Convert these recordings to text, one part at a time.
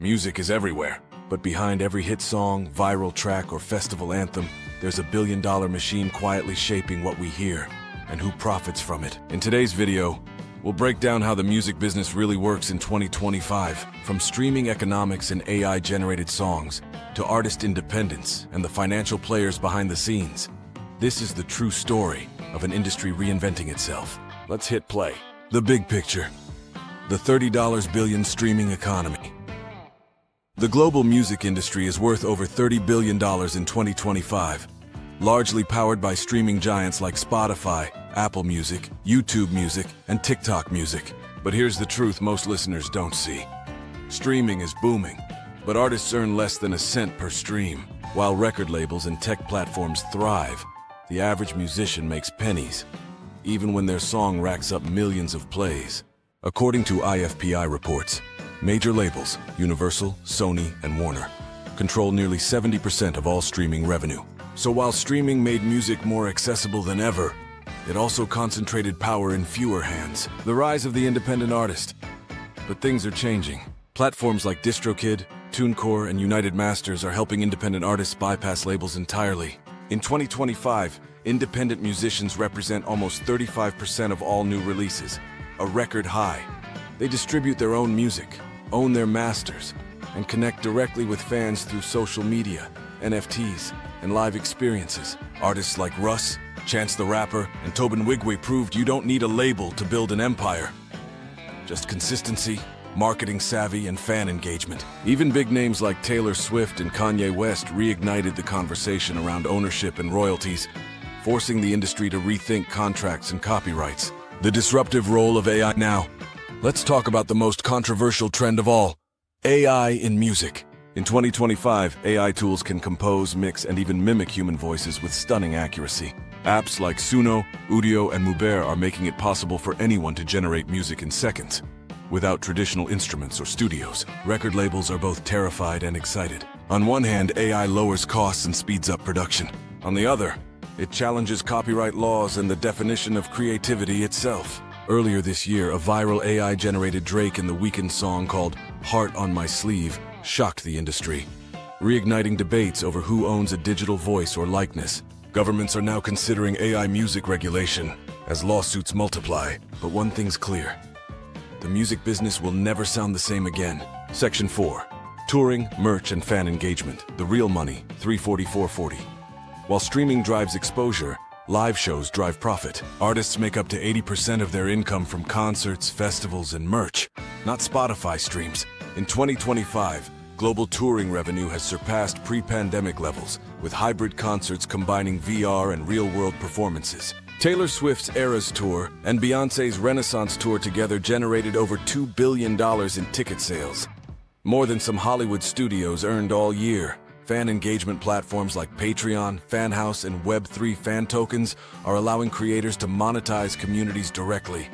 Music is everywhere, but behind every hit song, viral track, or festival anthem, there's a billion-dollar machine quietly shaping what we hear and who profits from it. In today's video, we'll break down how the music business really works in 2025, from streaming economics and AI-generated songs to artist independence and the financial players behind the scenes. This is the true story of an industry reinventing itself. Let's hit play. The big picture. The $30 billion streaming economy. The global music industry is worth over $30 billion in 2025, largely powered by streaming giants like Spotify, Apple Music, YouTube Music, and TikTok Music. But here's the truth most listeners don't see. Streaming is booming, but artists earn less than a cent per stream. While record labels and tech platforms thrive, the average musician makes pennies, even when their song racks up millions of plays. According to IFPI reports, major labels, Universal, Sony, and Warner, control nearly 70% of all streaming revenue. So while streaming made music more accessible than ever, it also concentrated power in fewer hands. The rise of the independent artist. But things are changing. Platforms like DistroKid, TuneCore, and United Masters are helping independent artists bypass labels entirely. In 2025, independent musicians represent almost 35% of all new releases, a record high. They distribute their own music, own their masters, and connect directly with fans through social media, NFTs, and live experiences. Artists like Russ, Chance the Rapper, and Tobin Wigway proved you don't need a label to build an empire. Just consistency, marketing savvy, and fan engagement. Even big names like Taylor Swift and Kanye West reignited the conversation around ownership and royalties, forcing the industry to rethink contracts and copyrights. The disruptive role of AI now. Let's talk about the most controversial trend of all, AI in music. In 2025, AI tools can compose, mix, and even mimic human voices with stunning accuracy. Apps like Suno, Udio, and Mubert are making it possible for anyone to generate music in seconds, without traditional instruments or studios. Record labels are both terrified and excited. On one hand, AI lowers costs and speeds up production. On the other, it challenges copyright laws and the definition of creativity itself. Earlier this year, a viral AI-generated Drake in The Weeknd song called Heart on My Sleeve shocked the industry, reigniting debates over who owns a digital voice or likeness. Governments are now considering AI music regulation as lawsuits multiply. But one thing's clear. The music business will never sound the same again. Section 4. Touring, merch, and fan engagement. The real money, 344.40. While streaming drives exposure, live shows drive profit. Artists make up to 80% of their income from concerts, festivals, and merch, not Spotify streams. In 2025, global touring revenue has surpassed pre-pandemic levels, with hybrid concerts combining VR and real-world performances. Taylor Swift's Eras Tour and Beyoncé's Renaissance Tour together generated over $2 billion in ticket sales, more than some Hollywood studios earned all year. Fan engagement platforms like Patreon, FanHouse, and Web3 fan tokens are allowing creators to monetize communities directly,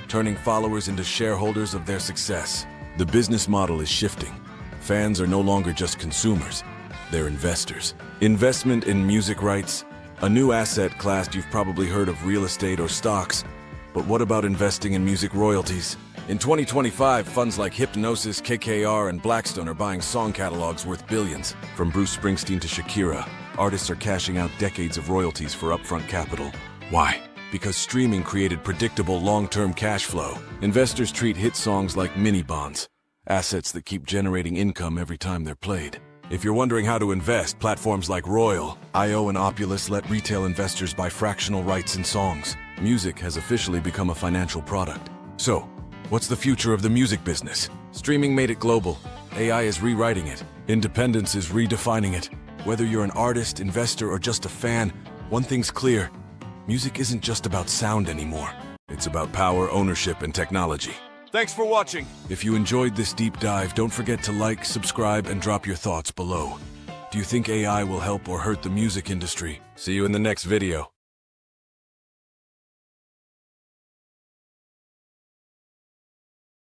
turning followers into shareholders of their success. The business model is shifting. Fans are no longer just consumers, they're investors. Investment in music rights, a new asset class. You've probably heard of real estate or stocks, but what about investing in music royalties? In 2025, funds like Hypnosis, KKR, and Blackstone are buying song catalogs worth billions. From Bruce Springsteen to Shakira, artists are cashing out decades of royalties for upfront capital. Why? Because streaming created predictable long-term cash flow. Investors treat hit songs like mini bonds, assets that keep generating income every time they're played. If you're wondering how to invest, platforms like Royal.io and Opulus let retail investors buy fractional rights in songs. Music has officially become a financial product. So, what's the future of the music business? Streaming made it global. AI is rewriting it. Independence is redefining it. Whether you're an artist, investor, or just a fan, one thing's clear. Music isn't just about sound anymore. It's about power, ownership, and technology. Thanks for watching. If you enjoyed this deep dive, don't forget to like, subscribe, and drop your thoughts below. Do you think AI will help or hurt the music industry? See you in the next video.